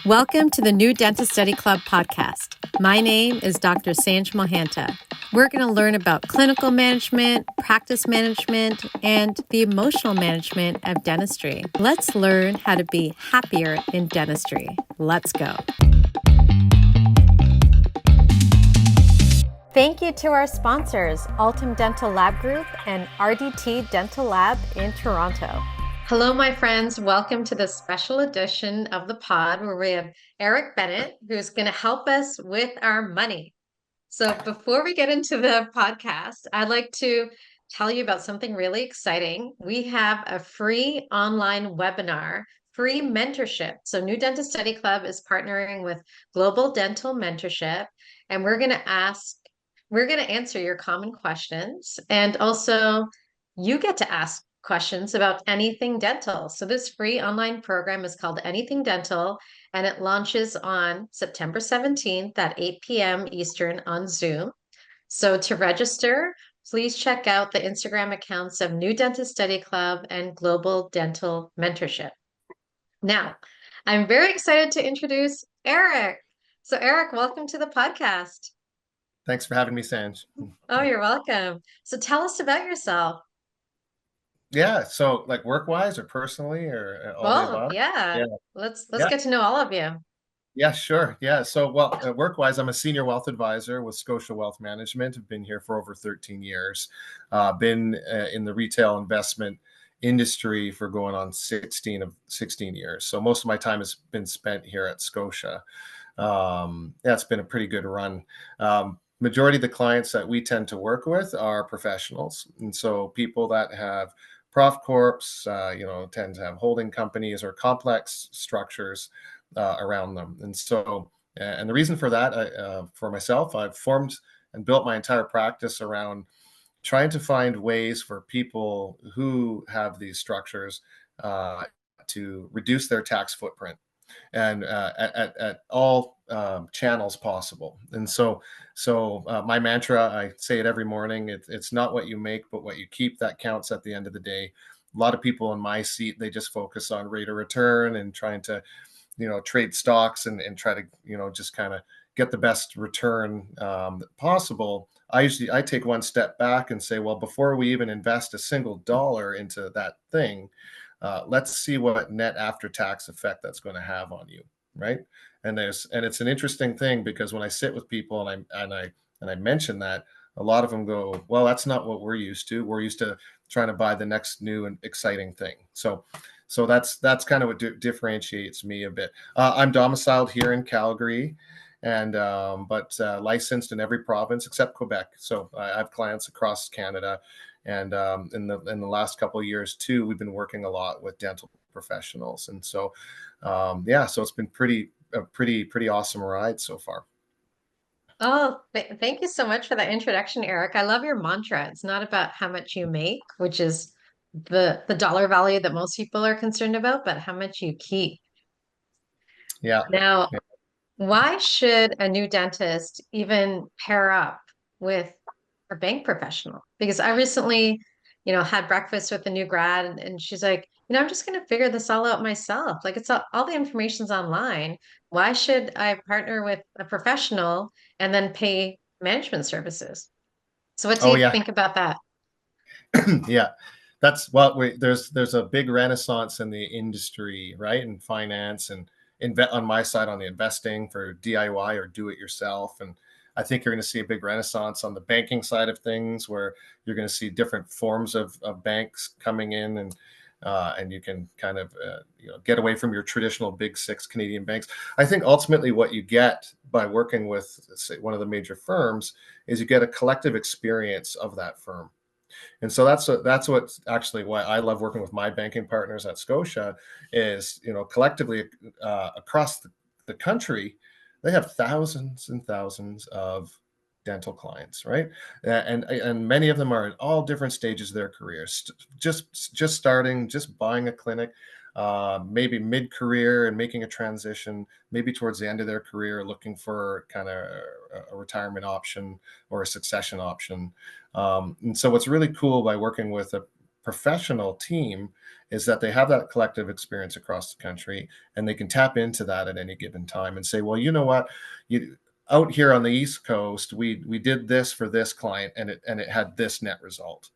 Welcome to the New Dentist Study Club podcast. My name is Dr. Sanj Mohanta. We're going to learn about clinical management, practice management, and the emotional management of dentistry. Let's learn how to be happier in dentistry. Let's go. Thank you to our sponsors, Altum Dental Lab Group and RDT Dental Lab in Toronto. Hello, my friends. Welcome to this special edition of the pod where we have Eric Bennett, who's going to help us with our money. So before we get into the podcast, I'd like to tell you about something really exciting. We have a free online webinar, free mentorship. So New Dentist Study Club is partnering with Global Dental Mentorship, and we're going to answer your common questions, and also you get to ask questions about anything dental. So this free online program is called Anything Dental, and it launches on September 17th at 8 p.m. Eastern on Zoom. So to register, please check out the Instagram accounts of New Dentist Study Club and Global Dental Mentorship. Now, I'm very excited to introduce Eric. So Eric, welcome to the podcast. Thanks for having me, Sanj. Oh, you're welcome. So tell us about yourself. Yeah, so like work-wise or personally or all the above? Yeah. Yeah, Let's yeah, get to know all of you. yeah, sure. Yeah, so work-wise, I'm a senior wealth advisor with Scotia Wealth Management. I've been here for over 13 years. Been in the retail investment industry for going on 16 years. So most of my time has been spent here at Scotia. Yeah, it's been a pretty good run. Majority of the clients that we tend to work with are professionals, and so people that have prof corps, tend to have holding companies or complex structures around them. And so, and the reason for that, for myself, I've formed and built my entire practice around trying to find ways for people who have these structures to reduce their tax footprint and at all channels possible. And so my mantra, I say it every morning, it's not what you make, but what you keep that counts at the end of the day. A lot of people in my seat, they just focus on rate of return and trying to, trade stocks and try to, just kind of get the best return possible. I take one step back and say, well, before we even invest a single dollar into that thing, let's see what net after tax effect that's going to have on you, right? And it's an interesting thing because when I sit with people and I mention that, a lot of them go, well, that's not what we're used to. We're used to trying to buy the next new and exciting thing. So that's kind of what differentiates me a bit. I'm domiciled here in Calgary, and but licensed in every province except Quebec. So I have clients across Canada. And in the last couple of years too, we've been working a lot with dental professionals, and so so it's been a pretty awesome ride so far. Oh, thank you so much for that introduction, Eric. I love your mantra. It's not about how much you make, which is the dollar value that most people are concerned about, but how much you keep. Yeah. Now, why should a new dentist even pair up with a bank professional? Because I recently, had breakfast with a new grad, and she's like, I'm just going to figure this all out myself. Like it's all the information's online. Why should I partner with a professional and then pay management services? So what do Oh you yeah. think about that? Yeah. That's there's a big renaissance in the industry, right? In finance and on my side on the investing for DIY or do it yourself. And I think you're going to see a big renaissance on the banking side of things where you're going to see different forms of banks coming in, and you can kind of get away from your traditional big six Canadian banks. I think ultimately what you get by working with, say, one of the major firms is you get a collective experience of that firm. And so that's what's actually why I love working with my banking partners at Scotia is, collectively across the country, they have thousands and thousands of dental clients, right? And many of them are at all different stages of their careers, just starting, just buying a clinic, maybe mid-career and making a transition, maybe towards the end of their career, looking for kind of a retirement option or a succession option. And so what's really cool by working with a professional team is that they have that collective experience across the country, and they can tap into that at any given time and say, well, you know what, you out here on the East Coast, we did this for this client, and it had this net result.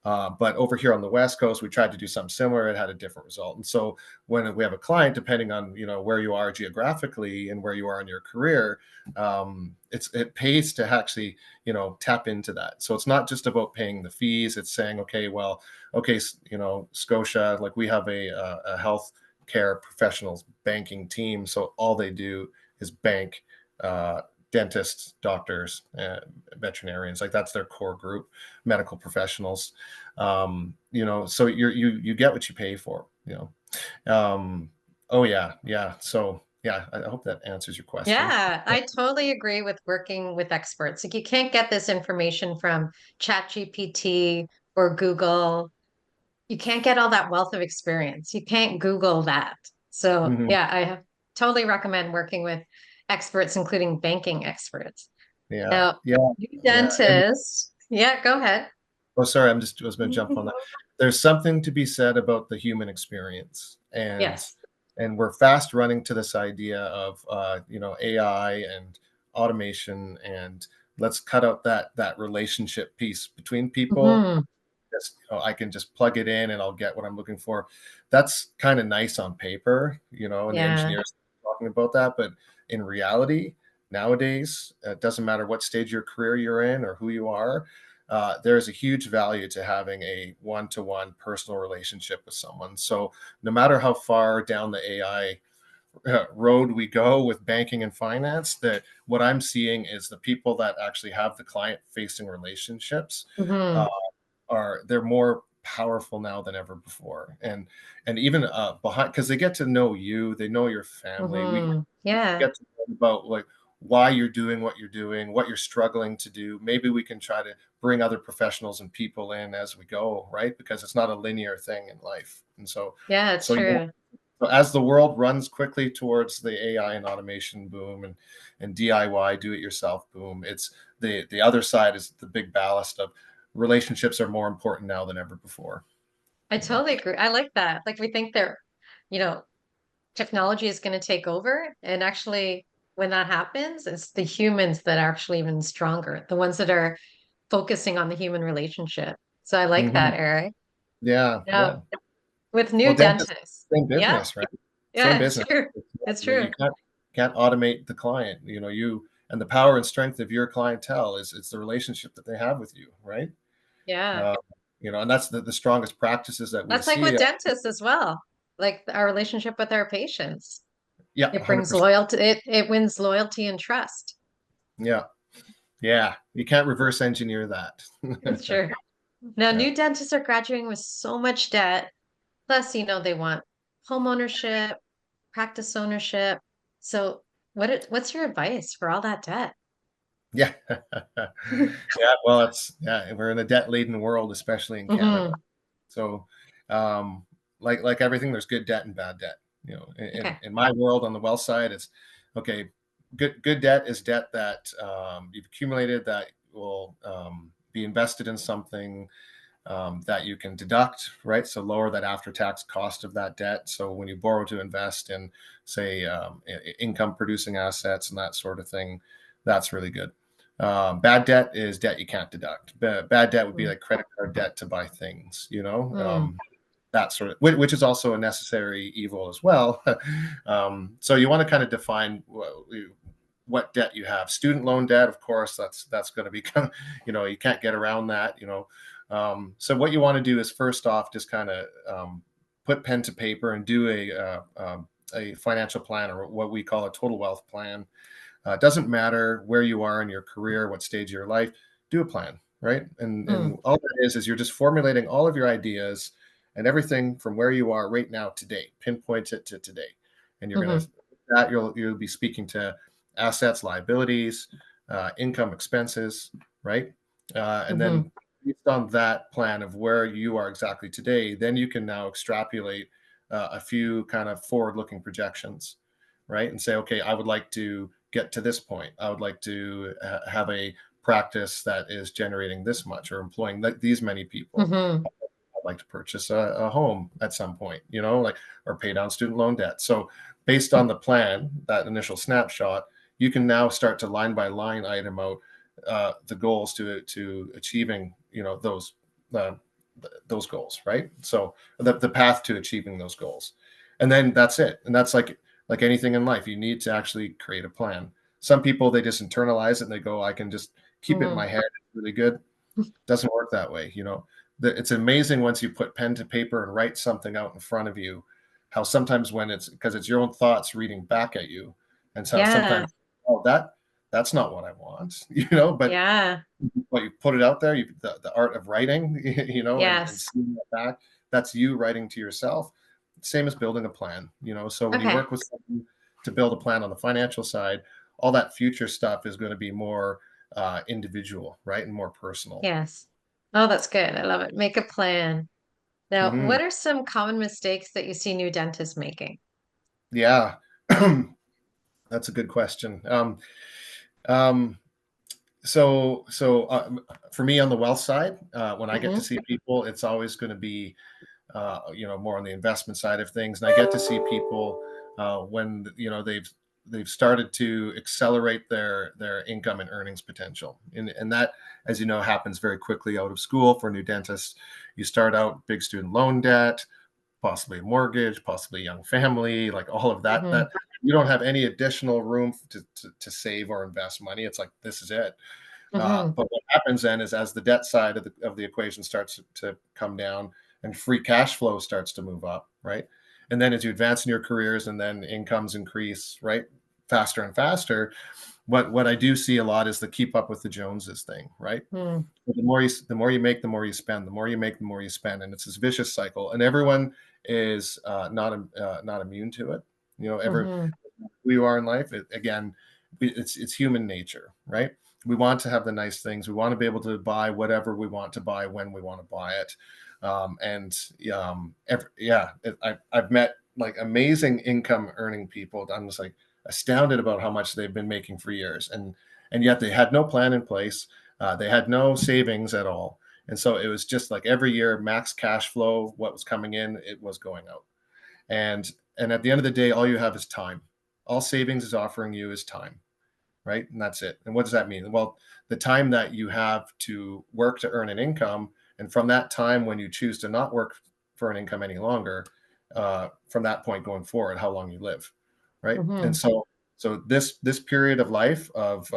But over here on the West Coast, we tried to do something similar. It had a different result. And so when we have a client, depending on where you are geographically and where you are in your career, it pays to actually tap into that. So it's not just about paying the fees. It's saying, okay, Scotia, like we have a health care professionals banking team. So all they do is bank dentists, doctors, veterinarians. Like that's their core group, medical professionals. So you get what you pay for. Oh yeah. So yeah, I hope that answers your question. Yeah, I totally agree with working with experts. Like you can't get this information from ChatGPT or Google. You can't get all that wealth of experience. You can't Google that. So Mhm. yeah, totally recommend working with experts, including banking experts. Yeah, Now, yeah, new yeah. And dentist. Yeah, go ahead. oh, sorry, I was going to jump on that. There's something to be said about the human experience, and Yes. we're fast running to this idea of AI and automation, and let's cut out that relationship piece between people. Hmm. Just I can just plug it in and I'll get what I'm looking for. That's kind of nice on paper, and the Yeah. engineers talking about that, but in reality, nowadays, it doesn't matter what stage of your career you're in or who you are. There's a huge value to having a one-to-one personal relationship with someone. So no matter how far down the AI road we go with banking and finance, that what I'm seeing is the people that actually have the client-facing relationships uh, Hmm. they're more powerful now than ever before, and even behind, because they get to know you, they know your family. We Hmm. Yeah. get to learn about like why you're doing what you're doing, what you're struggling to do. Maybe we can try to bring other professionals and people in as we go, right? Because it's not a linear thing in life. And so Yeah, it's so yeah, true. so as the world runs quickly towards the AI and automation boom, and DIY, do it yourself boom, it's the other side is the big ballast of relationships are more important now than ever before. I You know? totally agree. I like that. Like we think you know, technology is going to take over. And actually, when that happens, it's the humans that are actually even stronger, the ones that are focusing on the human relationship. So I like Mhm. that, Eric. Yeah, Yeah. yeah. With Well, new dentist, dentists. same Yeah. business, right? Same Yeah, it's business. true. It's It's not- true. you can't automate the client. You and the power and strength of your clientele is it's the relationship that they have with you, right? Yeah. Uh, and that's the strongest practices that we That's like with see. dentists as well. Like our relationship with our patients. Yeah, It brings 100%. loyalty. It wins loyalty and trust. Yeah. Yeah, you can't reverse engineer that. It's true. Now, Yeah. new dentists are graduating with so much debt. Plus, they want home ownership, practice ownership. So, what's your advice for all that debt? Yeah. Yeah, well, we're in a debt-laden world, especially in Canada. Hmm. So, um, like everything, there's good debt and bad debt. Okay. In my world on the wealth side, it's okay. Good debt is debt that you've accumulated that will be invested in something that you can deduct, right? So lower that after-tax cost of that debt. So when you borrow to invest in, say, income-producing assets and that sort of thing, that's really good. Bad debt is debt you can't deduct. Bad debt would be like credit card debt to buy things, Mm-hmm. that sort of, which is also a necessary evil as well. So you want to kind of define what debt you have. Student loan debt, of course, that's going to become, you can't get around that. So what you want to do is first off, just kind of put pen to paper and do a financial plan, or what we call a total wealth plan. It doesn't matter where you are in your career, what stage of your life, do a plan, right? And all that is you're just formulating all of your ideas and everything from where you are right now today, pinpoint it to today. And you're going Mm-hmm. to that you'll be speaking to assets, liabilities, income, expenses, right? And Mm-hmm. then based on that plan of where you are exactly today, then you can now extrapolate a few kind of forward-looking projections, right? And say, okay, I would like to get to this point. I would like to have a practice that is generating this much or employing these many people. Mm-hmm. I'd like to purchase a home at some point, like, or pay down student loan debt. So based on the plan, that initial snapshot, you can now start to line by line item out the goals to achieving, uh, those goals, right? So the path to achieving those goals, and then that's it. And that's like anything in life, you need to actually create a plan. Some people, they just internalize it and they go, I can just keep it in Mhm. my head. It's really good. Doesn't work that way. It's amazing once you put pen to paper and write something out in front of you, how sometimes when it's because it's your own thoughts reading back at you, and so sometimes, Yeah. oh, that's not what I want, but Yeah. you put it out there, the art of writing, and Yes. seeing it back, that's you writing to yourself. Same as building a plan, so when you Okay. work with someone to build a plan on the financial side, all that future stuff is going to be more individual, right, and more personal. Yes. Oh, that's good. I love it. Make a plan. Now, Hmm. what are some common mistakes that you see new dentists making? Yeah. That's a good question. Um, for me on the wealth side, when I get to Hmm. see people, it's always going to be, more on the investment side of things. And I get to see people when they've started to accelerate their income and earnings potential, and that, as you know, happens very quickly out of school for new dentists. You start out big student loan debt, possibly a mortgage, possibly a young family, like all of that. Hmm. That you don't have any additional room to save or invest money. It's like this is it. Hmm. But what happens then is as the debt side of the equation starts to come down and free cash flow starts to move up, right? And then as you advance in your careers and then incomes increase, right, faster and faster, what I do see a lot is the keep up with the Joneses thing, right? Hmm. The more you make, the more you spend. The more you make, the more you spend, and it's this vicious cycle. And everyone is not immune to it. Hmm. Who you are in life. Again, it's human nature, right? We want to have the nice things. We want to be able to buy whatever we want to buy when we want to buy it. And yeah, I've met like amazing income earning people. I'm just like astounded about how much they've been making for years, and yet they had no plan in place. They had no savings at all, and so it was just like every year max cash flow. What was coming in, it was going out, and at the end of the day, all you have is time. All savings is offering you is time, right? And that's it. And what does that mean? Well, the time that you have to work to earn an income, and from that time when you choose to not work for an income any longer, from that point going forward, how long you live, right? And Hmm. so this period of life of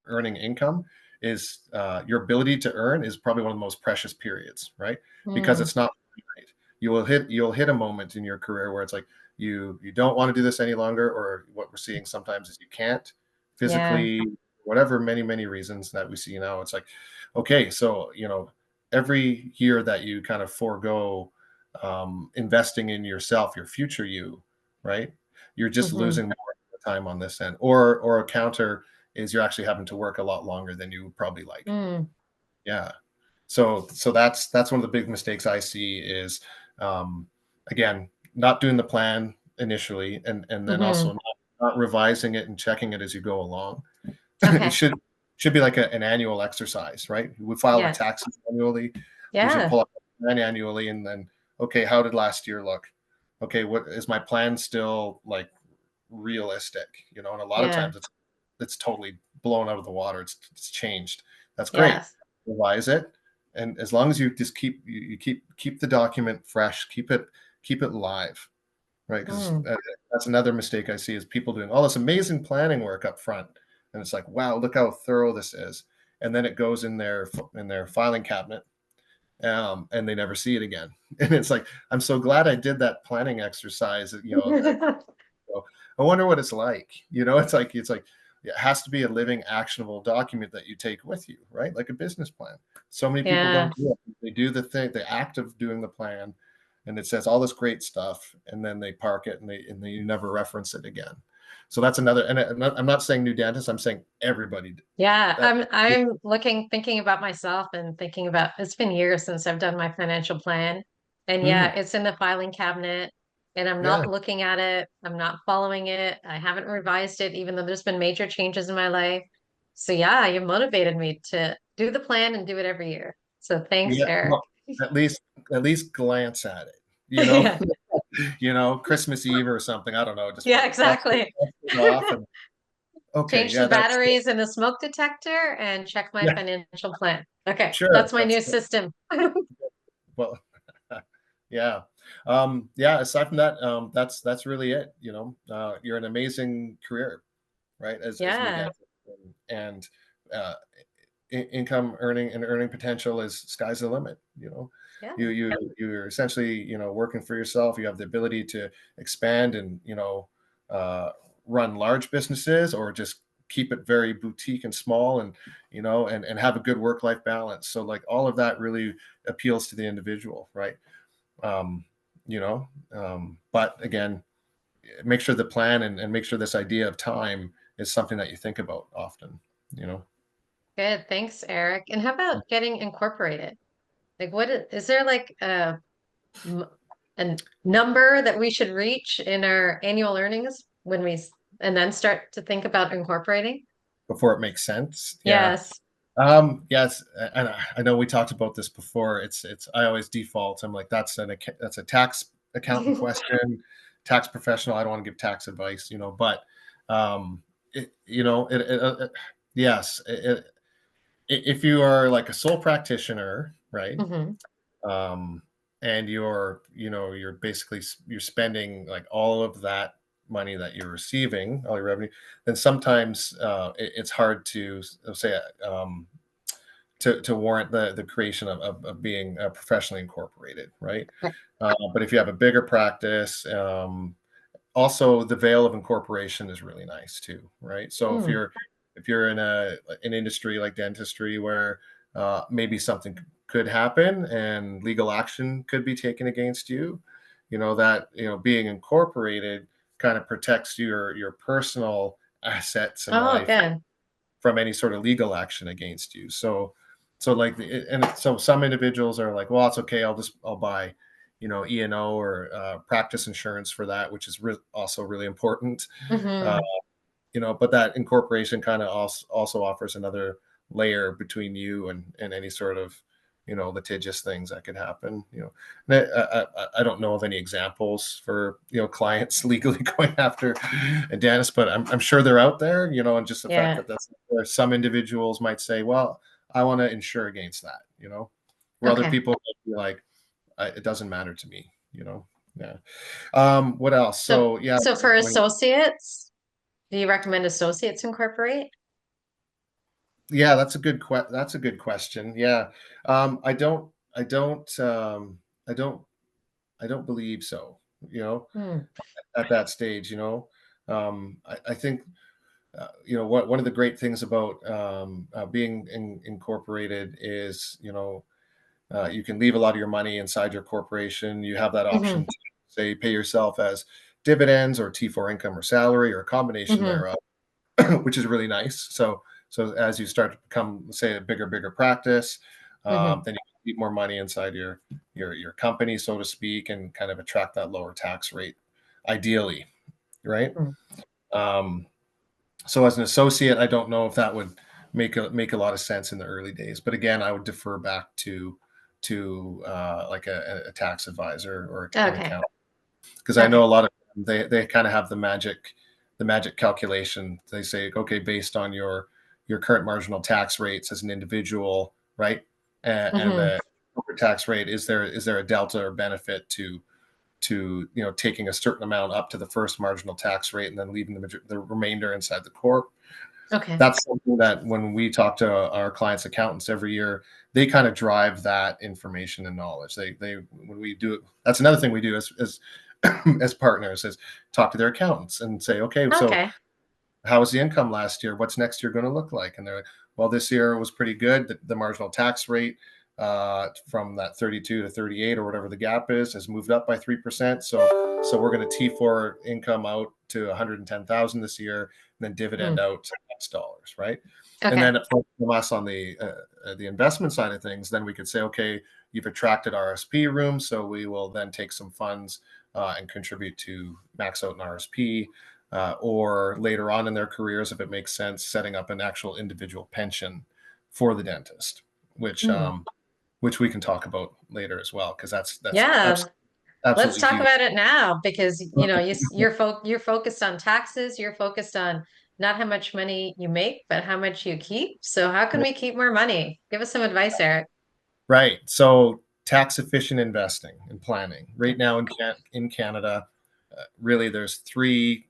earning income is your ability to earn is probably one of the most precious periods, right? Because Hmm. it's not finite. You'll hit a moment in your career where it's like you don't want to do this any longer, or what we're seeing sometimes is you can't Yeah. physically, whatever, many reasons that we see now. It's like, okay, so every year that you kind of forego investing in yourself, your future you, right, you're just Hmm. losing more time on this end. Or a counter is you're actually having to work a lot longer than you would probably like. Hmm. Yeah. So that's one of the big mistakes I see is, um, again, not doing the plan initially, and then Hmm. also not revising it and checking it as you go along. It Okay. should be like an annual exercise, right? We file our Yes. taxes annually. We should Yeah. pull up a plan annually, and then, okay, how did last year look? Okay, what is my plan still like realistic? And a lot of Yeah. times it's totally blown out of the water. It's changed. That's great. Yes. Revise it, and as long as you just keep the document fresh, keep it live, right? Because Mm. that's another mistake I see is people doing all this amazing planning work up front, and it's like, wow, look how thorough this is, and then it goes in their filing cabinet, and they never see it again. And it's like, I'm so glad I did that planning exercise. So I wonder what it's like. It's like it has to be a living, actionable document that you take with you, right? Like a business plan. So many people Yeah. don't do it. They do the act of doing the plan, and it says all this great stuff, and then they park it, and they you never reference it again. So that's another. And I'm not saying new dentists. I'm saying everybody. Yeah, That I'm thinking about myself and thinking about it's been years since I've done my financial plan. And Mhm. yeah, it's in the filing cabinet and I'm Yeah, not looking at it. I'm not following it. I haven't revised it, even though there's been major changes in my life. So yeah, you motivated me to do the plan and do it every year. So thanks, yeah. Eric. at least at least glance at it, you know, Yeah. Christmas Eve or something. I don't know, just Yeah, like exactly. dust it off and okay, Change the yeah, that's batteries in the smoke detector and check my yeah, financial plan. Okay, sure. that's my new system. Well, yeah. Yeah, aside from that, that's really it, you're an amazing career, right? As new Yeah, dentist and uh income earning potential is sky's the limit, yeah. you're essentially, working for yourself. You have the ability to expand and, uh run large businesses or just keep it very boutique and small and and have a good work-life balance. So like all of that really appeals to the individual, right? um but again, make sure the plan and make sure this idea of time is something that you think about often, you know Good. Thanks, Eric. And how about getting incorporated? Like, is there like m- a number that we should reach in our annual earnings and then start to think about incorporating? before it makes sense. Yeah. Yes. Yes, and I know we talked about this before. It's I always default. I'm like, that's a tax accountant question, tax professional. I don't want to give tax advice, but yes, if you are like a sole practitioner, right? Hmm. um, and you're basically you're spending like all of that money that you're receiving, all your revenue, then sometimes it's hard to say to warrant the creation of being professionally incorporated, right? But if you have a bigger practice, also the veil of incorporation is really nice too, right? So Mm. if you're in an industry like dentistry where maybe something could happen and legal action could be taken against you, that being incorporated kind of protects your personal assets in Oh, life good. from any sort of legal action against you. So like so some individuals are like, well, it's okay, I'll buy E&O or practice insurance for that, which is also really important. uh, Hmm. but that incorporation kind of also offers another layer between you and any sort of litigious things that could happen. I don't know of any examples for clients legally going after a dentist, but I'm sure they're out there. And just the fact Yeah. that that's where some individuals might say, well, I want to insure against that. Where other Okay. people might be like, it doesn't matter to me. Yeah. What else? So, So yeah, so for when associates, do you recommend associates incorporate? Yeah, that's a good question. Yeah. I don't I don't I don't I don't believe so, you know, Hmm. at that stage, I think one of the great things about being incorporated is, you can leave a lot of your money inside your corporation. You have that Hmm. option to say pay yourself as dividends or T4 income or salary or a combination Hmm. thereof, which is really nice. So as you start to become, say, a bigger practice, Hmm. then you can keep more money inside your company, so to speak, and kind of attract that lower tax rate, ideally, right? Hmm. Um, so as an associate, I don't know if that would make a lot of sense in the early days, but again, I would defer back to like a tax advisor or an Okay. accountant, because I know Okay. a lot of them, they kind of have the magic calculation. They say, okay, based on your current marginal tax rates as an individual, right, and Hmm. the corporate tax rate, is there a delta or benefit to taking a certain amount up to the first marginal tax rate and then leaving the remainder inside the corp. Okay. That's something that when we talk to our clients accountants every year, they kind of drive that information and knowledge. They when we do it, that's another thing we do as as partners, is talk to their accountants and say, okay, so Okay. how was the income last year? What's next year going to look like? And they're like, well, this year was pretty good. The marginal tax rate from that 32 to 38 or whatever the gap is has moved up by 3%. So we're going to T4 income out to 110,000 this year, and then Hmm. dividend out X dollars, right? And Okay. then from us on the investment side of things, then we could say, okay, you've attracted RSP rooms, so we will then take some funds and contribute to max out an RSP, or later on in their careers, if it makes sense, setting up an actual individual pension for the dentist, which Hmm. which we can talk about later as well, because that's Yeah, let's absolutely talk huge. about it now because you're focused on taxes, you're focused on not how much money you make, but how much you keep. So how can we keep more money? Give us some advice, Eric. Right. So tax efficient investing and planning. Right now in Canada, really there's three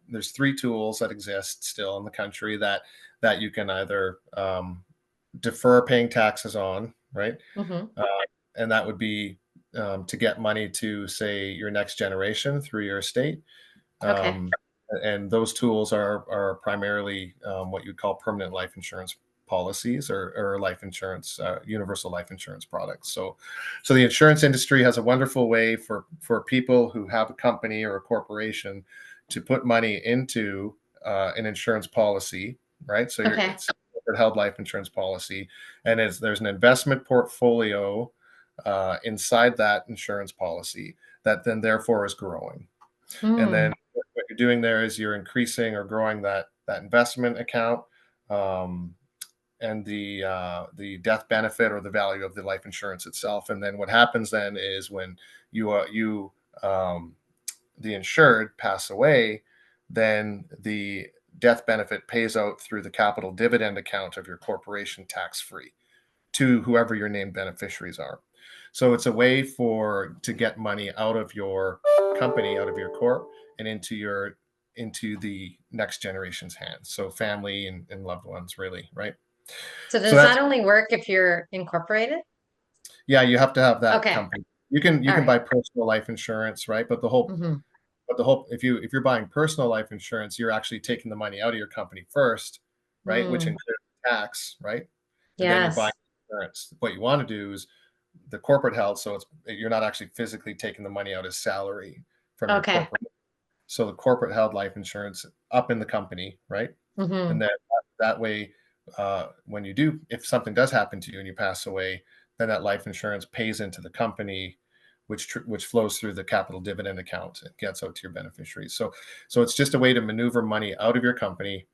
tools that exist still in the country that you can either defer paying taxes on, right? Hmm. Uh, and that would be to get money to, say, your next generation through your estate. Okay. Um, and those tools are primarily what you'd call permanent life insurance policies or life insurance, universal life insurance products. So the insurance industry has a wonderful way for people who have a company or a corporation to put money into an insurance policy, right? So Okay. it's a held life insurance policy, and there's an investment portfolio inside that insurance policy that then therefore is growing. And Hmm. then what you're doing there is you're increasing or growing that investment account, um, and the death benefit or the value of the life insurance itself. And then what happens then is when you the insured pass away, then the death benefit pays out through the capital dividend account of your corporation tax free to whoever your named beneficiaries are. So it's a way to get money out of your company, out of your corp, and into the next generation's hands. So family and loved ones, really, right? So So does that's that only work if you're incorporated? yeah, you have to have that Okay. company. You can All right. buy personal life insurance, right? But the whole if you're buying personal life insurance, you're actually taking the money out of your company first, right? Which Mm. includes tax, right? And then you're buying Yes. insurance. What you want to do is the corporate health, so you're not actually physically taking the money out as salary from your Okay. corporate. So the corporate held life insurance up in the company, right? And Hmm. then that way, when if something does happen to you and you pass away, then that life insurance pays into the company, which flows through the capital dividend account and gets out to your beneficiaries. So it's just a way to maneuver money out of your company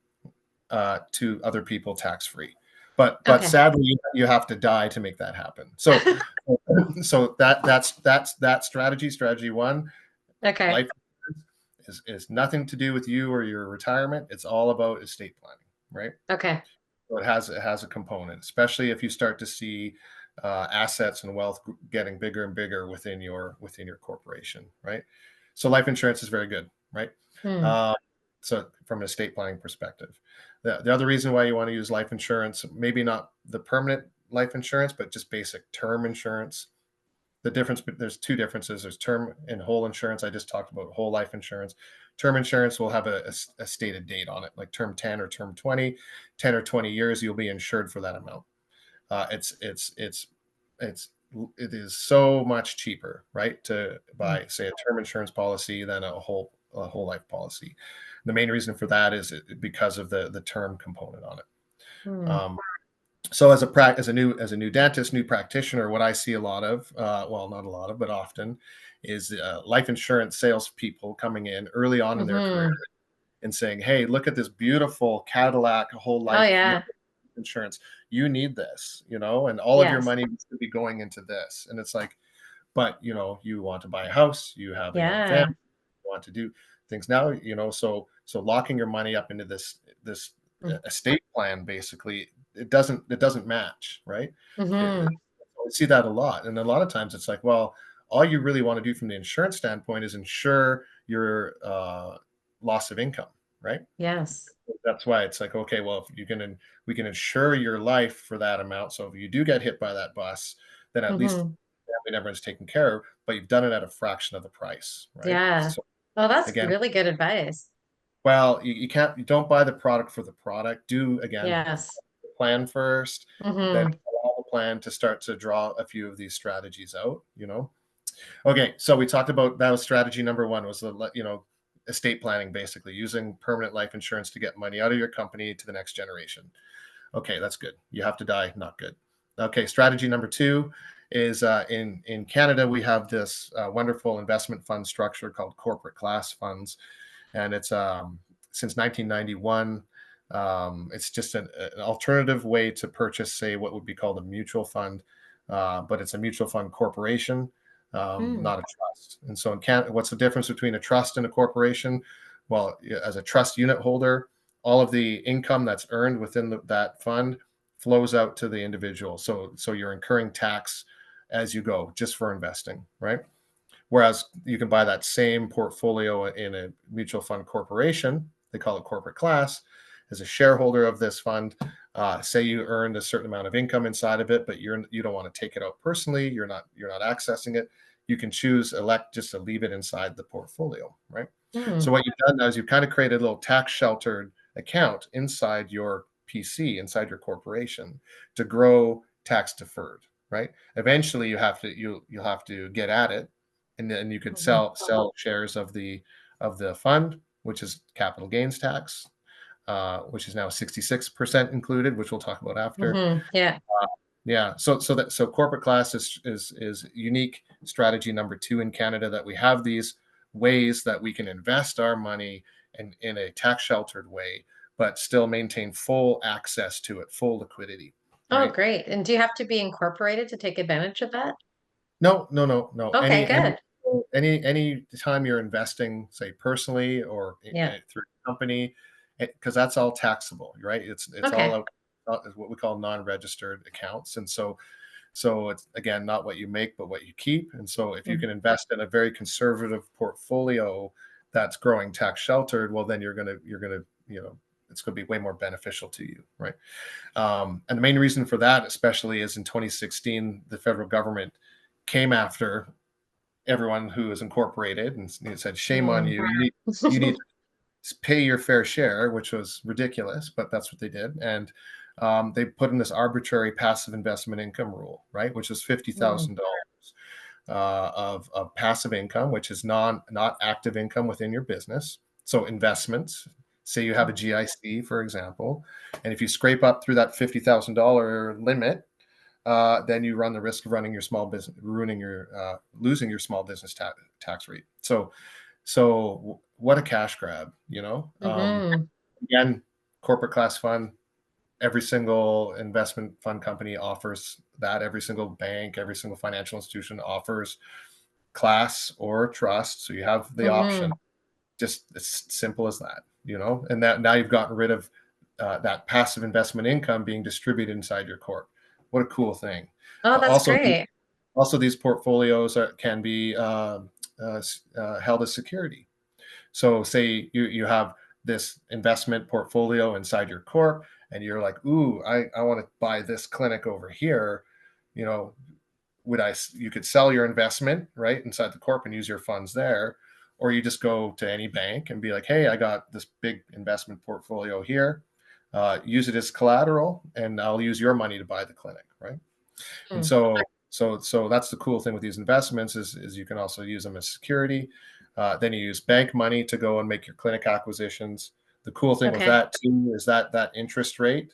to other people tax free. But Okay. sadly, you have to die to make that happen. So that's strategy one. Okay. Life is nothing to do with you or your retirement. It's all about estate planning, right? Okay. So it has a component, especially if you start to see assets and wealth getting bigger and bigger within your corporation, right? So life insurance is very good, right? Hmm. Uh, so from an estate planning perspective, the other reason why you want to use life insurance, maybe not the permanent life insurance, but just basic term insurance. There's two differences. There's term and whole insurance. I just talked about whole life insurance. Term insurance will have a stated date on it, like term 10 or term 20. 10 or 20 years, you'll be insured for that amount. It is so much cheaper, right, to Hmm. buy, say, a term insurance policy than a whole life policy. The main reason for that is because of the term component on it. Hmm. Um, so as a new dentist, new practitioner, what I see a lot of, well, not a lot of, but often, is life insurance salespeople coming in early on in their career Hmm. and saying, "Hey, look at this beautiful Cadillac whole Oh life yeah. insurance. You need this, and all of your Yes. money should be going into this." And it's like, but you want to buy a house, you have a young family, Yeah. you want to do things now, so locking your money up into this Hmm. estate plan, basically, it doesn't match, right? Hmm. We see that a lot, and a lot of times it's like, well, all you really want to do from the insurance standpoint is insure your loss of income, right? Yes. That's why it's like, okay, well, if we can insure your life for that amount. So if you do get hit by that bus, then at least Hmm. family member is taken care of, but you've done it at a fraction of the price, right? Yeah. So Oh, that's again, really good advice. well, you don't buy the product for the product. Do again Yes. plan first, then Hmm. allow the plan to start to draw a few of these strategies out. Okay, so we talked about that was strategy number one was estate planning, basically using permanent life insurance to get money out of your company to the next generation. Okay, that's good. You have to die, not good. Okay, strategy number two is in Canada we have this wonderful investment fund structure called corporate class funds, and it's since 1991. It's just an alternative way to purchase, say, what would be called a mutual fund. but it's a mutual fund corporation, not a trust. And so in Canada, what's the difference between a trust and a corporation? Well, as a trust unit holder, all of the income that's earned within that fund flows out to the individual. So you're incurring tax as you go just for investing, right? Whereas you can buy that same portfolio in a mutual fund corporation, they call it corporate class, as a shareholder of this fund. Say you earned a certain amount of income inside of it, but you don't want to take it out personally. You're not accessing it. You can elect just to leave it inside the portfolio, right? So what you've done now is you've kind of created a little tax sheltered account inside your PC, inside your corporation, to grow tax deferred, right? Eventually, you'll have to get at it, and then you could sell shares of the fund, which is capital gains tax, which is now 66% included, which we'll talk about after. Yeah. Yeah. So corporate class is unique strategy number 2 in Canada, that we have these ways that we can invest our money in a tax sheltered way, but still maintain full access to it, full liquidity. Right? Oh, great. And do you have to be incorporated to take advantage of that? No. Okay, good. Any time you're investing, say personally or through a company, because that's all taxable, right? It's all out, what we call non-registered accounts, and so it's, again, not what you make but what you keep. And so if you can invest in a very conservative portfolio that's growing tax sheltered, well, then you're gonna it's going to be way more beneficial to you, right? And the main reason for that, especially, is in 2016 the federal government came after everyone who is incorporated and said, shame on you. You need to pay your fair share, which was ridiculous, but that's what they did. And they put in this arbitrary passive investment income rule, right, which is $50,000 of passive income, which is not active income within your business. So investments, say you have a GIC, for example, and if you scrape up through that $50,000 limit, then you run the risk of running your small business, losing your small business tax rate. So what a cash grab, again, corporate class fund, every single investment fund company offers that. Every single bank, every single financial institution offers class or trust. So you have the option. Just as simple as that, and that now you've gotten rid of that passive investment income being distributed inside your corp. What a cool thing. Oh, that's great. Also, these portfolios can be held as security. So say you have this investment portfolio inside your corp, and you're like, ooh, I want to buy this clinic over here. You could sell your investment right inside the corp and use your funds there, or you just go to any bank and be like, hey, I got this big investment portfolio here. Use it as collateral, and I'll use your money to buy the clinic, right? And so that's the cool thing with these investments is you can also use them as security. Then you use bank money to go and make your clinic acquisitions. The cool thing with that too is that interest rate,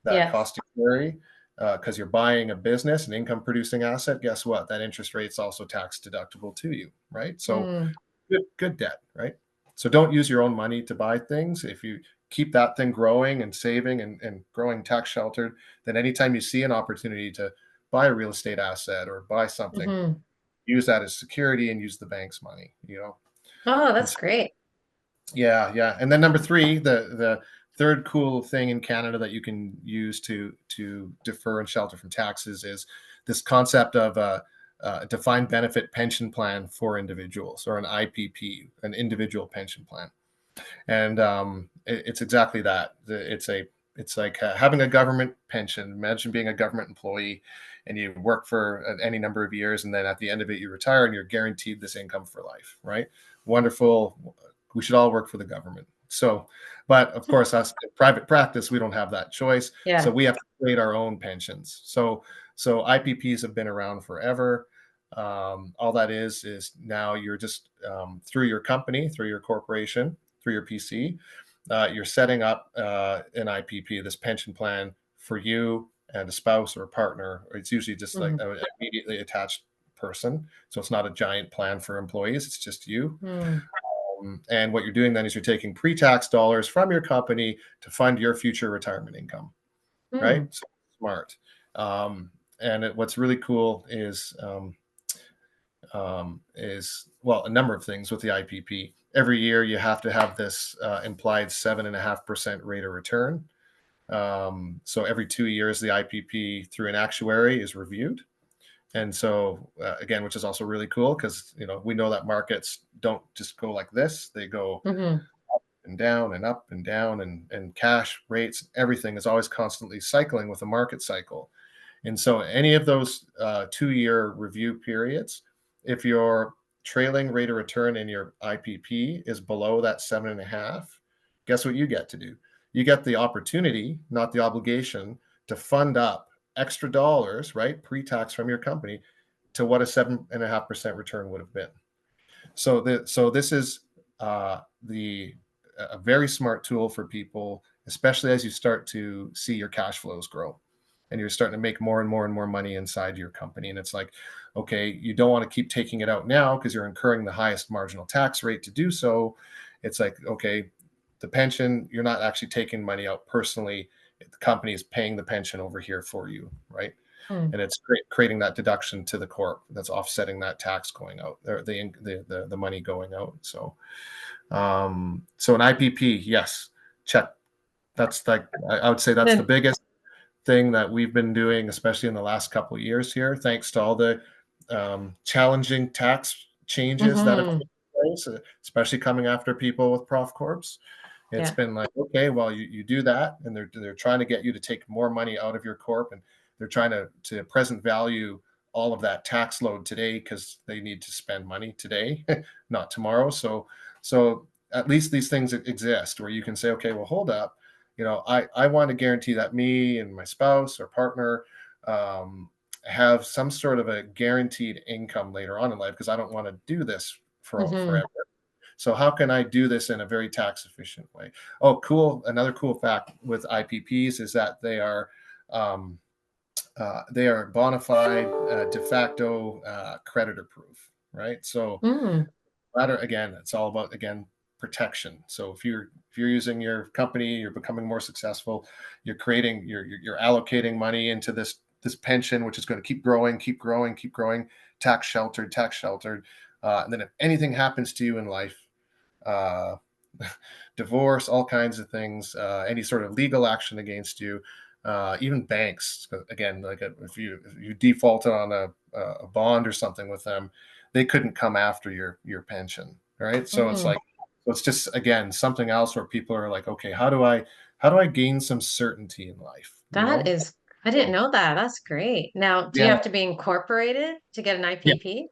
that cost to carry, because you're buying a business, an income producing asset. Guess what? That interest rate is also tax deductible to you, right? So good debt, right? So don't use your own money to buy things. If you keep that thing growing and saving and growing tax sheltered, then anytime you see an opportunity to buy a real estate asset or buy something, use that as security and use the bank's money, Oh, that's great. Yeah. And then number 3, the third cool thing in Canada that you can use to defer and shelter from taxes is this concept of a defined benefit pension plan for individuals, or an IPP, an individual pension plan. And it's exactly that. It's like having a government pension. Imagine being a government employee and you work for any number of years, and then at the end of it you retire and you're guaranteed this income for life, right? Wonderful. We should all work for the government. So, but of course, us in private practice, we don't have that choice. So we have to create our own pensions. So IPPs have been around forever. All that is now you're just through your company, through your corporation, through your PC, you're setting up an IPP, this pension plan for you and a spouse or a partner. Or it's usually just like an immediately attached person. So it's not a giant plan for employees. It's just you. And what you're doing then is you're taking pre-tax dollars from your company to fund your future retirement income, right? So smart. what's really cool is well, a number of things with the IPP. Every year you have to have this implied 7.5% rate of return. So every 2 years, the IPP through an actuary is reviewed. And so again, which is also really cool because we know that markets don't just go like this; they go Mm-hmm. and down and up and down, and cash rates, everything is always constantly cycling with a market cycle. And so any of those 2 year review periods, if your trailing rate of return in your IPP is below that 7.5, guess what you get to do? You get the opportunity, not the obligation, to fund up extra dollars, right, pre-tax from your company to what a 7.5% return would have been. So this is the a very smart tool for people, especially as you start to see your cash flows grow and you're starting to make more and more and more money inside your company. And it's like, okay, you don't want to keep taking it out now because you're incurring the highest marginal tax rate to do so. It's like, okay, the pension, you're not actually taking money out personally. The company is paying the pension over here for you, right? Mm. And it's creating that deduction to the corp that's offsetting that tax going out, or the money going out. So so an IPP, yes, check. That's like, I would say that's the Then, biggest thing that we've been doing, especially in the last couple of years here, thanks to all the challenging tax changes that have mm-hmm. taken place, especially coming after people with prof corps. It's Yeah. been like, okay, well, you do that, and they're trying to get you to take more money out of your corp, and they're trying to present value all of that tax load today because they need to spend money today, not tomorrow. So at least these things exist where you can say, okay, well, hold up, I want to guarantee that me and my spouse or partner have some sort of a guaranteed income later on in life because I don't want to do this for Mm-hmm. forever. So how can I do this in a very tax efficient way? Oh, cool. Another cool fact with IPPs is that they are bona fide de facto creditor proof, right? So Mm. latter, again, it's all about, again, protection. So if you're using your company, you're becoming more successful, you're allocating money into this pension, which is going to keep growing, keep growing, keep growing, tax sheltered, tax sheltered. And then if anything happens to you in life, uh, divorce, all kinds of things, any sort of legal action against you, even banks. Again, like if you defaulted on a bond or something with them, they couldn't come after your pension, right? So it's Mm. like, so it's just, again, something else where people are like, okay, how do I gain some certainty in life? That is, I didn't So, know that. That's great. Now, do you yeah, have to be incorporated to get an yeah, IPP?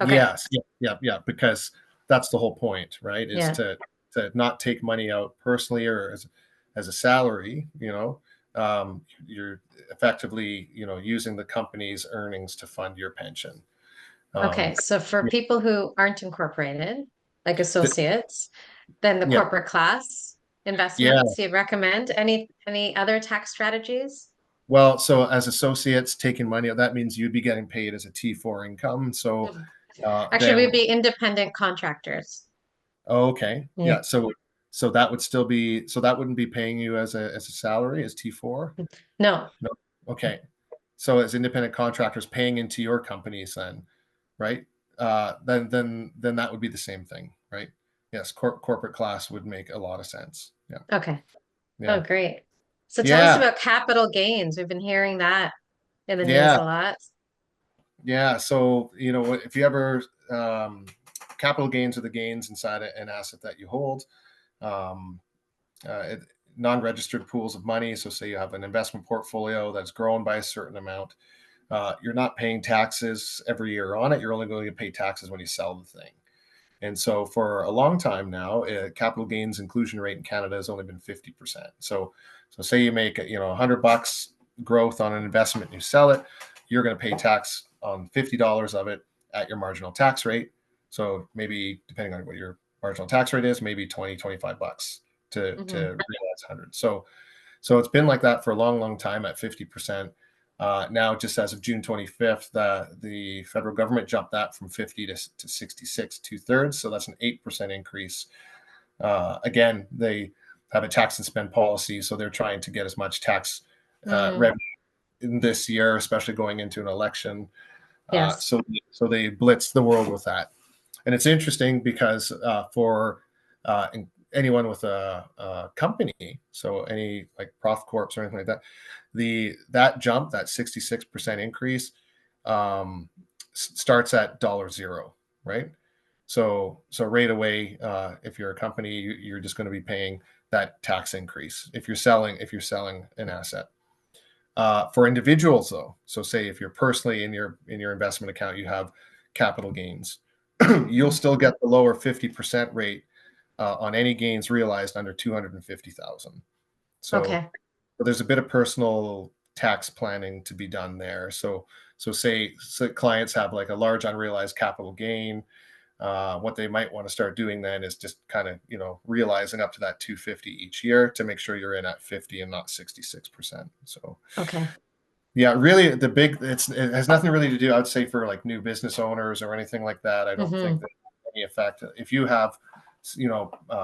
Okay. yes, yeah, yeah, yeah, because that's the whole point, right? Is Yeah. to not take money out personally or as a salary. You're effectively, using the company's earnings to fund your pension. Okay. Um, So for yeah, people who aren't incorporated, like th- associates, then the yeah, corporate class yeah. investments, you'd recommend any other tax strategies? Well, so as associates taking money out, that means you'd be getting paid as a T4 income. So Mhm. Actually, then, we'd be independent contractors. oh, okay, Yeah. yeah. So that would still be, so that wouldn't be paying you as a salary as T4. No. No. Okay. So as independent contractors paying into your companies then, right? Then that would be the same thing, right? Yes, corporate class would make a lot of sense. Yeah. Okay. Oh, Yeah. great. So tell us Yeah. about capital gains. We've been hearing that in the news Yeah. a lot. Yeah. So, if you ever capital gains are the gains inside an asset that you hold. Um, it, Non-registered pools of money. So say you have an investment portfolio that's grown by a certain amount. You're not paying taxes every year on it. You're only going to pay taxes when you sell the thing. And so for a long time now, capital gains inclusion rate in Canada has only been 50%. So say you make $100 growth on an investment and you sell it, you're going to pay tax on $50 of it at your marginal tax rate. So maybe depending on what your marginal tax rate is, maybe 20, $25 to Hmm. realize 100. So it's been like that for a long, long time at 50%. Now, just as of June 25th, the federal government jumped that from 50 to 66, 2/3. So that's an 8% increase. Again, they have a tax and spend policy, so they're trying to get as much tax Mm. revenue in this year, especially going into an election. Yes. So they blitz the world with that. And it's interesting because for anyone with a company, so any like prof corps or anything like that, that jump, that 66% increase, starts at $0, right? So right away, if you're a company, you're just going to be paying that tax increase if you're selling an asset. For individuals, though, so say if you're personally in your investment account, you have capital gains, you'll still get the lower 50% rate on any gains realized under 250,000. So Okay. there's a bit of personal tax planning to be done there. So say clients have like a large unrealized capital gain. What they might want to start doing then is just kind of, realizing up to that 250 each year to make sure you're in at 50 and not 66%. So Okay. yeah, really it has nothing really to do, I'd say, for like new business owners or anything like that. I don't think Mm-hmm. that any effect. If you have,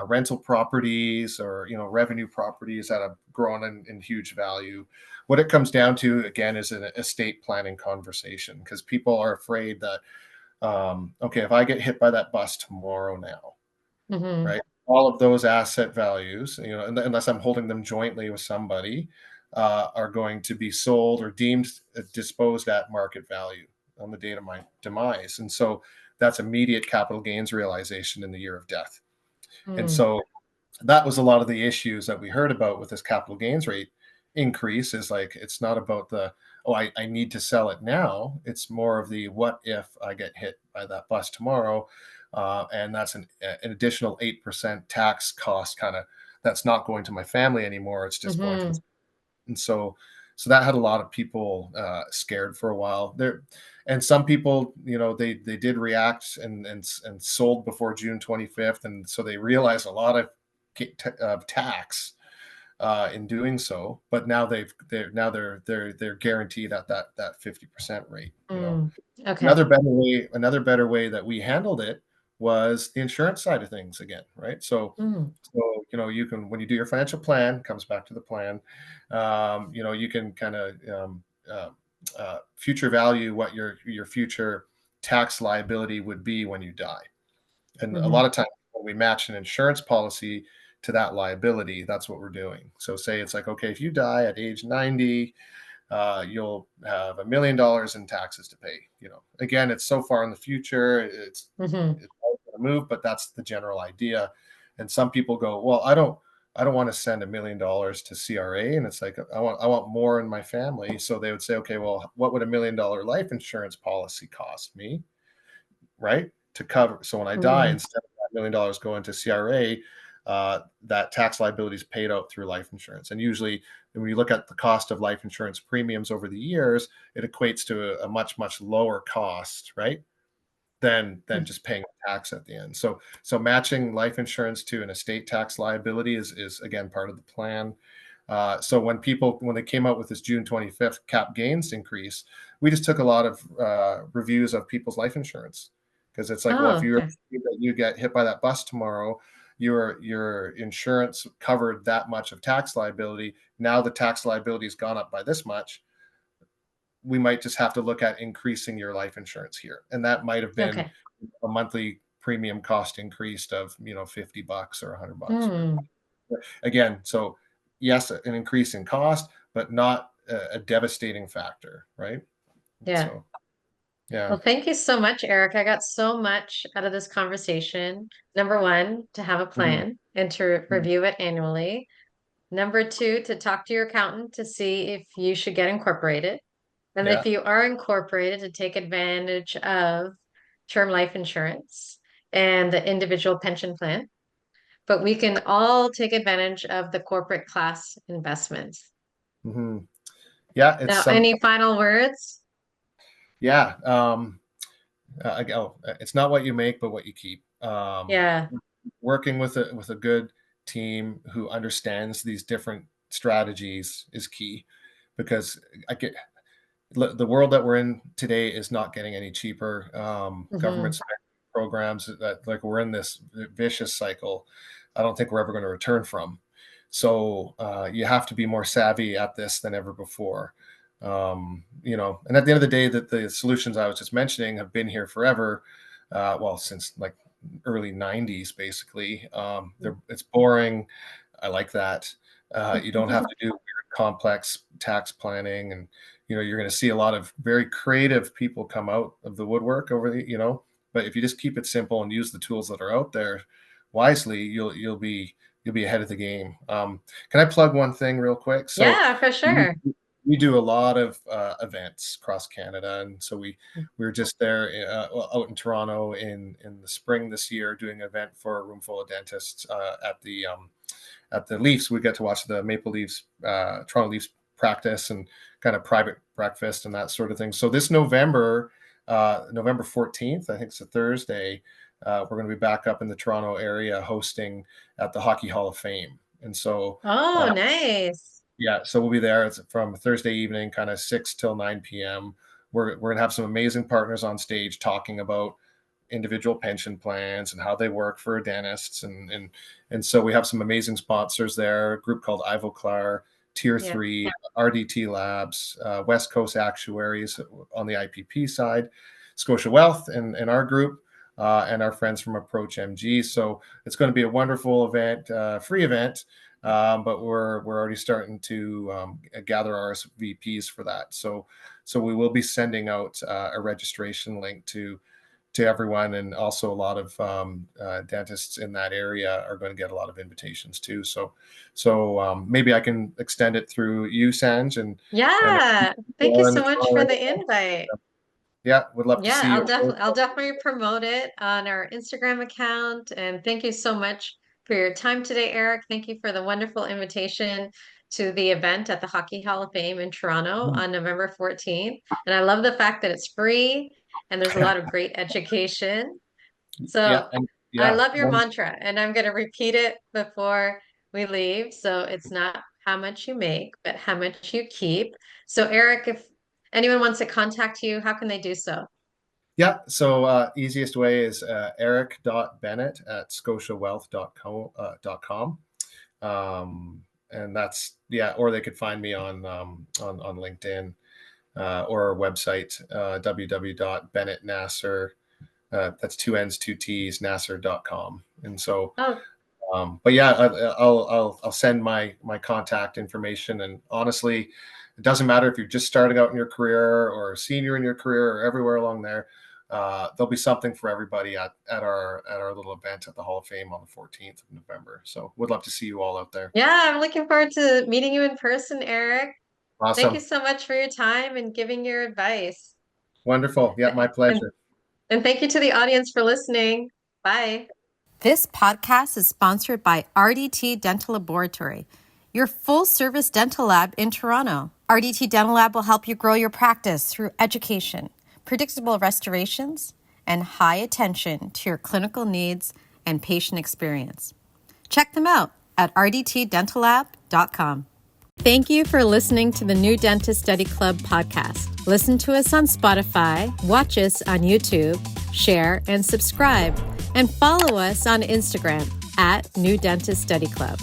rental properties or, revenue properties that have grown in huge value, what it comes down to again is an estate planning conversation, because people are afraid that, okay, if I get hit by that bus tomorrow now, Mm-hmm. right? All of those asset values, unless I'm holding them jointly with somebody, are going to be sold or deemed disposed at market value on the date of my demise. And so that's immediate capital gains realization in the year of death. And Mm. so that was a lot of the issues that we heard about with this capital gains rate increase. Is like, it's not about the, oh, I need to sell it now. It's more of the, what if I get hit by that bus tomorrow? And that's an additional 8% tax cost, kind of, that's not going to my family anymore. It's just going to the, Mm-hmm. and so that had a lot of people scared for a while there. And some people, they did react and sold before June 25th, and so they realized a lot of tax in doing so. But now they're guaranteed at that 50% rate. Mm. Okay. Another better way that we handled it was the insurance side of things again, right? Mm. So you can, when you do your financial plan, comes back to the plan, you can kind of future value what your future tax liability would be when you die. And a Mm-hmm. lot of times when we match an insurance policy to that liability, that's what we're doing. So say it's like, okay, if you die at age 90, you'll have $1 million in taxes to pay. Again, it's so far in the future, Mm-hmm. it's always going to move, but that's the general idea. And some people go, well, I don't want to send $1 million to CRA, and it's like, I want more in my family. So they would say, okay, well, what would $1 million life insurance policy cost me, right? To cover. So when I die, Mm. instead of $1 million going to CRA, that tax liability is paid out through life insurance. And usually, when you look at the cost of life insurance premiums over the years, it equates to a much, much lower cost, right? Than just paying tax at the end. So matching life insurance to an estate tax liability is again part of the plan. So when they came out with this June 25th cap gains increase, we just took a lot of reviews of people's life insurance, because it's like, well, Oh, if okay. you get hit by that bus tomorrow, your insurance covered that much of tax liability. Now the tax liability has gone up by this much. We might just have to look at increasing your life insurance here, and that might have been Okay. a monthly premium cost increased of $50 or $100 or Mm. again. So yes, an increase in cost, but not a devastating factor, right? Yeah. So yeah. Well, thank you so much, Eric. I got so much out of this conversation. Number one, to have a Mhm. plan and to review it annually. Number two, to talk to your accountant to see if you should get incorporated. And if Yeah. you are incorporated, to take advantage of term life insurance and the individual pension plan. But we can all take advantage of the corporate class investments. Hmm. Yeah, it's Now, some. any final words? Yeah. It's not what you make, but what you keep. Yeah. Working with a good team who understands these different strategies is key, because I get the world that we're in today is not getting any cheaper. Government Hmm. spending programs, that, like, we're in this vicious cycle. I don't think we're ever going to return from. So you have to be more savvy at this than ever before. And at the end of the day, that the solutions I was just mentioning have been here forever. Since like early 90s, basically. It's boring. I like that. You don't have to do weird, complex tax planning, and you're going to see a lot of very creative people come out of the woodwork over the. But if you just keep it simple and use the tools that are out there wisely, you'll be ahead of the game. Can I plug one thing real quick? So Yeah, for sure. we do a lot of events across Canada, and so we were just there out in Toronto in the spring this year doing an event for a room full of dentists at the Leafs. We get to watch the Maple Leafs, Toronto Leafs practice and kind of private breakfast and that sort of thing. So this November 14th, I think it's a Thursday, we're going to be back up in the Toronto area hosting at the Hockey Hall of Fame. And so, nice. Yeah, so we'll be there. It's from Thursday evening, kind of 6 till 9 p.m. We're going to have some amazing partners on stage talking about individual pension plans and how they work for dentists. And so we have some amazing sponsors there, a group called Ivoclar, Tier 3, RDT Labs, West Coast Actuaries on the IPP side, Scotia Wealth and our group, and our friends from Approach MG. So it's going to be a wonderful event, free event. But we're already starting to gather RSVPs for that. So we will be sending out a registration link to everyone, and also a lot of dentists in that area are going to get a lot of invitations too. So maybe I can extend it through you, Sanj, and thank you so much for the invite. Yeah, would love to see you. I'll definitely promote it on our Instagram account. And thank you so much for your time today, Eric. Thank you for the wonderful invitation to the event at the Hockey Hall of Fame in Toronto on November 14th. And I love the fact that it's free and there's a lot of great education. So I love your mantra, and I'm going to repeat it before we leave. So it's not how much you make, but how much you keep. So Eric, if anyone wants to contact you, how can they do so? Yeah, so easiest way is eric.bennett at scotiawealth.com. And that's, or they could find me on LinkedIn or our website, www.bennettnasser, that's 2 N's, 2 T's, nasser.com. And so, but yeah, I'll send my contact information. And honestly, it doesn't matter if you're just starting out in your career or a senior in your career or everywhere along there. There'll be something for everybody at our little event at the Hall of Fame on the 14th of November. So would love to see you all out there. Yeah, I'm looking forward to meeting you in person, Eric. Awesome. Thank you so much for your time and giving your advice. Wonderful. Yeah, my pleasure. And thank you to the audience for listening. Bye. This podcast is sponsored by RDT Dental Laboratory, your full-service dental lab in Toronto. RDT Dental Lab will help you grow your practice through education, predictable restorations, and high attention to your clinical needs and patient experience. Check them out at rdtdentallab.com. Thank you for listening to the New Dentist Study Club podcast. Listen to us on Spotify, watch us on YouTube, share and subscribe, and follow us on Instagram at New Dentist Study Club.